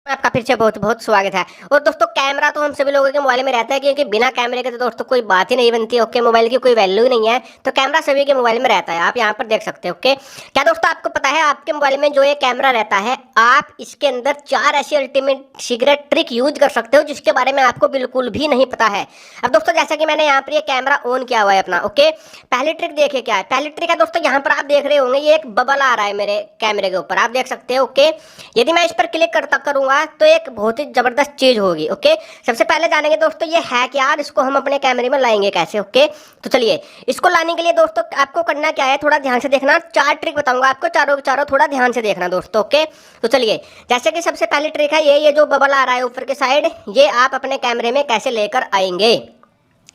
आपका फिर से बहुत बहुत स्वागत है। और दोस्तों कैमरा तो हम सभी लोगों के मोबाइल में रहता है, क्योंकि बिना कैमरे के तो दोस्तों कोई बात ही नहीं बनती। ओके, मोबाइल की कोई वैल्यू ही नहीं है, तो कैमरा सभी के मोबाइल में रहता है। आप यहाँ पर देख सकते हो। ओके, क्या दोस्तों आपको पता है आपके मोबाइल में जो ये कैमरा रहता है, आप इसके अंदर 4 ऐसी अल्टीमेट सीक्रेट ट्रिक यूज कर सकते हो जिसके बारे में आपको बिल्कुल भी नहीं पता है। अब दोस्तों जैसा कि मैंने यहाँ पर ये कैमरा ऑन किया हुआ है अपना। ओके, पहली ट्रिक देखिए क्या है। पहली ट्रिक है दोस्तों, यहाँ पर आप देख रहे होंगे ये एक बबल आ रहा है मेरे कैमरे के ऊपर, आप देख सकते हो। ओके, यदि मैं इस पर क्लिक करूंगा तो एक बहुत ही जबरदस्त चीज होगी। ओके, सबसे पहले जानेंगे दोस्तों ये है क्या और इसको हम अपने कैमरे में लाएंगे कैसे। ओके, तो चलिए इसको लाने के लिए दोस्तों आपको करना क्या है, थोड़ा ध्यान से देखना। 4 ट्रिक बताऊंगा आपको, चारों चारों थोड़ा ध्यान से देखना दोस्तों। ओके, तो चलिए जैसे कि सबसे पहली ट्रिक है ये जो बबल आ रहा है ऊपर के साइड, ये आप अपने कैमरे में कैसे लेकर आएंगे।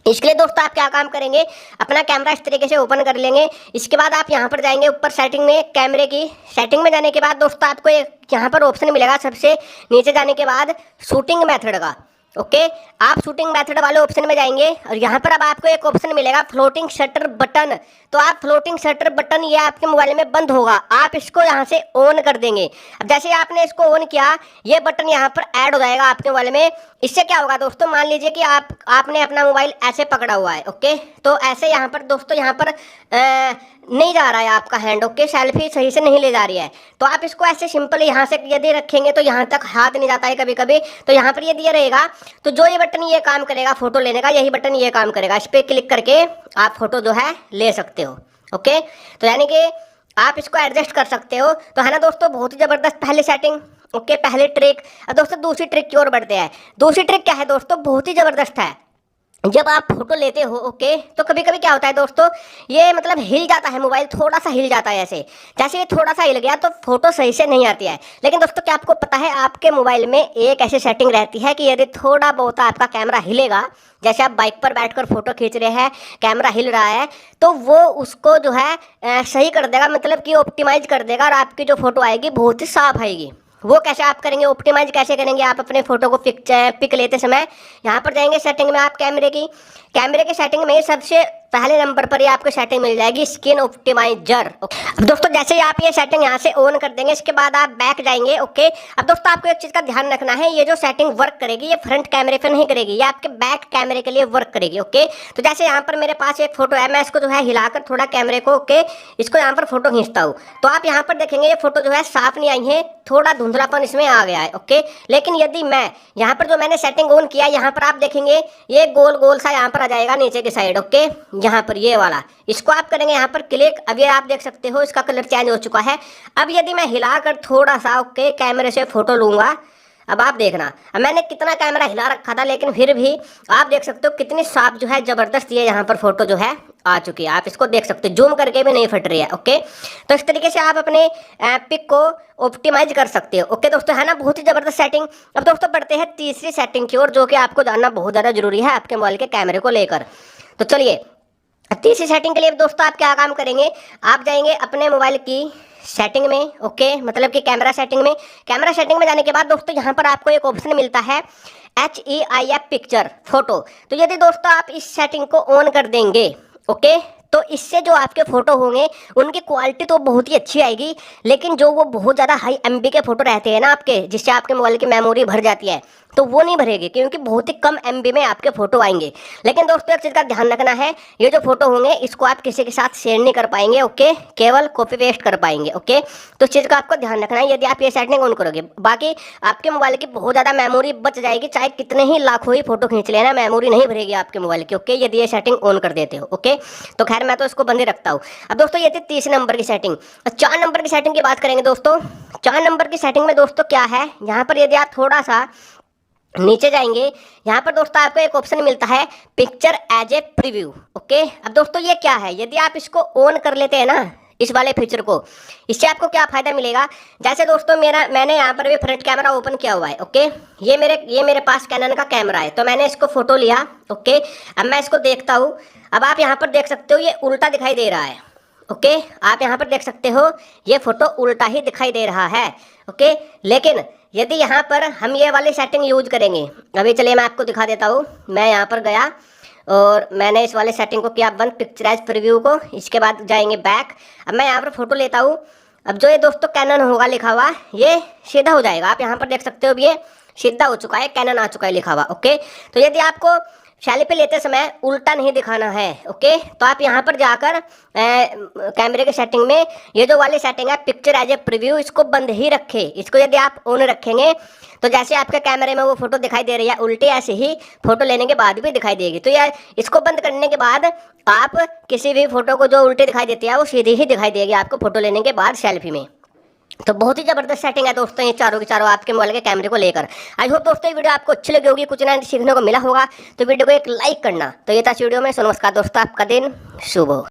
इसके लिए दोस्तों आप क्या काम करेंगे, अपना कैमरा इस तरीके से ओपन कर लेंगे। इसके बाद आप यहाँ पर जाएंगे ऊपर सेटिंग में, कैमरे की सेटिंग में जाने के बाद दोस्तों आपको यहाँ पर ऑप्शन मिलेगा सबसे नीचे जाने के बाद शूटिंग मेथड का। ओके, आप शूटिंग मेथड वाले ऑप्शन में जाएंगे और यहाँ पर अब आपको एक ऑप्शन मिलेगा फ्लोटिंग शटर बटन। तो आप फ्लोटिंग शटर बटन ये आपके मोबाइल में बंद होगा, आप इसको यहाँ से ऑन कर देंगे। अब जैसे आपने इसको ऑन किया, ये बटन यहाँ पर ऐड हो जाएगा आपके मोबाइल में। इससे क्या होगा दोस्तों, मान लीजिए कि आपने अपना मोबाइल ऐसे पकड़ा हुआ है। ओके, तो ऐसे यहाँ पर दोस्तों यहाँ पर नहीं जा रहा है आपका हैंड। ओके, सेल्फी सही से नहीं ले जा रही है, तो आप इसको ऐसे सिंपल यहाँ से यदि रखेंगे तो यहाँ तक हाथ नहीं जाता है कभी कभी, तो यहाँ पर ये दिया रहेगा। तो जो ये बटन ये काम करेगा फोटो लेने का, यही बटन ये काम करेगा। इस पर क्लिक करके आप फोटो जो है ले सकते हो। ओके, तो यानी कि आप इसको एडजस्ट कर सकते हो। तो है ना दोस्तों, बहुत ही जबरदस्त पहली सेटिंग। ओके, पहली ट्रिक। अब दोस्तों दूसरी ट्रिक की ओर बढ़ते हैं। दूसरी ट्रिक क्या है दोस्तों, बहुत ही जबरदस्त है। जब आप फोटो लेते हो ओके, तो कभी कभी क्या होता है दोस्तों, ये मतलब हिल जाता है मोबाइल, थोड़ा सा हिल जाता है ऐसे। जैसे ये थोड़ा सा हिल गया तो फोटो सही से नहीं आती है। लेकिन दोस्तों क्या आपको पता है आपके मोबाइल में एक ऐसी सेटिंग रहती है कि यदि थोड़ा बहुत आपका कैमरा हिलेगा, जैसे आप बाइक पर बैठकर फोटो खींच रहे हैं, कैमरा हिल रहा है, तो वो उसको जो है सही कर देगा, मतलब कि ऑप्टिमाइज कर देगा और आपकी जो फोटो आएगी बहुत ही साफ आएगी। वो कैसे आप करेंगे, ऑप्टिमाइज कैसे करेंगे, आप अपने फोटो को पिक लेते समय यहाँ पर जाएंगे सेटिंग में, आप कैमरे की सेटिंग में सबसे पहले नंबर पर ही आपको सेटिंग मिल जाएगी स्क्रीन ऑप्टिमाइजर। अब दोस्तों जैसे ही आप ये सेटिंग यहाँ से ऑन कर देंगे, इसके बाद आप बैक जाएंगे। ओके, अब दोस्तों आपको एक चीज़ का ध्यान रखना है, ये जो सेटिंग वर्क करेगी ये फ्रंट कैमरे पर नहीं करेगी, ये आपके बैक कैमरे के लिए वर्क करेगी। ओके, तो जैसे यहाँ पर मेरे पास एक फोटो है, मैं इसको जो है हिलाकर थोड़ा कैमरे को, ओके, इसको यहाँ पर फोटो खींचता हूँ, तो आप यहाँ पर देखेंगे ये फोटो जो है साफ नहीं आई है, थोड़ा धुंधलापन इसमें आ गया है। ओके, लेकिन यदि मैं यहाँ पर जो मैंने सेटिंग ऑन किया, यहाँ पर आप देखेंगे ये गोल गोल सा यहाँ पर आ जाएगा नीचे की साइड। ओके, यहाँ पर ये वाला, इसको आप करेंगे यहाँ पर क्लिक। अब ये आप देख सकते हो इसका कलर चेंज हो चुका है। अब यदि मैं हिलाकर थोड़ा सा ओके कैमरे से फोटो लूंगा, अब आप देखना, अब मैंने कितना कैमरा हिला रखा था लेकिन फिर भी आप देख सकते हो कितनी साफ जो है जबरदस्त ये यहाँ पर फोटो जो है आ चुकी है। आप इसको देख सकते हो, जूम करके भी नहीं फट रही है। ओके, तो इस तरीके से आप अपने पिक को ऑप्टिमाइज कर सकते हो। ओके दोस्तों, है ना बहुत ही जबरदस्त सेटिंग। अब दोस्तों बढ़ते हैं तीसरी सेटिंग की ओर, जो कि आपको जानना बहुत ज़्यादा जरूरी है आपके मोबाइल के कैमरे को लेकर। तो चलिए तीसरी सेटिंग के लिए दोस्तों आप क्या काम करेंगे, आप जाएंगे अपने मोबाइल की सेटिंग में। ओके, मतलब कि कैमरा सेटिंग में। कैमरा सेटिंग में जाने के बाद दोस्तों यहाँ पर आपको एक ऑप्शन मिलता है HEIF पिक्चर फोटो। तो यदि दोस्तों आप इस सेटिंग को ऑन कर देंगे ओके, तो इससे जो आपके फोटो होंगे उनकी क्वालिटी तो बहुत ही अच्छी आएगी, लेकिन जो वो बहुत ज़्यादा हाई MB के फोटो रहते हैं ना आपके, जिससे आपके मोबाइल की मेमोरी भर जाती है, तो वो नहीं भरेगी, क्योंकि बहुत ही कम MB में आपके फोटो आएंगे। लेकिन दोस्तों एक चीज़ का ध्यान रखना है, ये जो फोटो होंगे इसको आप किसी के साथ शेयर नहीं कर पाएंगे। ओके, केवल कॉपी पेस्ट कर पाएंगे। ओके, तो इस चीज़ का आपको ध्यान रखना है यदि आप ये सेटिंग ऑन करोगे। बाकी आपके मोबाइल की बहुत ज़्यादा मेमोरी बच जाएगी, चाहे कितने ही लाखों ही फोटो खींच लेना, मेमोरी नहीं भरेगी आपके मोबाइल की। ओके, यदि ये सेटिंग ऑन कर देते हो। ओके, तो खैर मैं तो इसको बंद ही रखता हूँ। अब दोस्तों ये थी तीसरे नंबर की सेटिंग। 4 नंबर की सेटिंग की बात करेंगे दोस्तों। 4 नंबर की सेटिंग में दोस्तों क्या है, यहाँ पर यदि आप थोड़ा सा नीचे जाएंगे, यहाँ पर दोस्तों आपको एक ऑप्शन मिलता है picture as a preview. Okay, अब दोस्तों ये क्या है, यदि आप इसको ऑन कर लेते हैं ना इस वाले फीचर को, इससे आपको क्या फ़ायदा मिलेगा। जैसे दोस्तों मैंने यहाँ पर भी फ्रंट कैमरा ओपन किया हुआ है। ओके, ये मेरे पास कैनन का कैमरा है, तो मैंने इसको फोटो लिया। ओके, अब मैं इसको देखता हूँ। अब आप यहाँ पर देख सकते हो ये उल्टा दिखाई दे रहा है। ओके, आप यहाँ पर देख सकते हो ये फोटो उल्टा ही दिखाई दे रहा है। ओके, लेकिन यदि यहाँ पर हम ये वाली सेटिंग यूज करेंगे, अभी चलिए मैं आपको दिखा देता हूँ। मैं यहाँ पर गया और मैंने इस वाले सेटिंग को किया बंद, पिक्चराइज प्रीव्यू को। इसके बाद जाएंगे बैक। अब मैं यहाँ पर फोटो लेता हूँ। अब जो ये दोस्तों कैनन होगा लिखा हुआ, ये सीधा हो जाएगा। आप यहाँ पर देख सकते हो, ये सीधा हो चुका है, कैनन आ चुका है लिखा हुआ। ओके, तो यदि आपको सेल्फी लेते समय उल्टा नहीं दिखाना है, ओके, तो आप यहाँ पर जाकर कैमरे के सेटिंग में ये जो वाली सेटिंग है पिक्चर एज ए प्रीव्यू, इसको बंद ही रखे। इसको यदि आप ऑन रखेंगे तो जैसे आपके कैमरे में वो फोटो दिखाई दे रही है उल्टी, ऐसे ही फोटो लेने के बाद भी दिखाई देगी। तो यार इसको बंद करने के बाद आप किसी भी फोटो को जो उल्टी दिखाई देती है वो सीधी ही दिखाई देगी आपको फोटो लेने के बाद सेल्फी में। तो बहुत ही जबरदस्त सेटिंग है दोस्तों ये चारों के चारों आपके मोबाइल के कैमरे को लेकर। आई होप दोस्तों ये वीडियो आपको अच्छी लगी होगी, कुछ ना सीखने को मिला होगा। तो वीडियो को एक लाइक करना। तो ये था इस वीडियो में। नमस्कार दोस्तों, आपका दिन शुभ हो।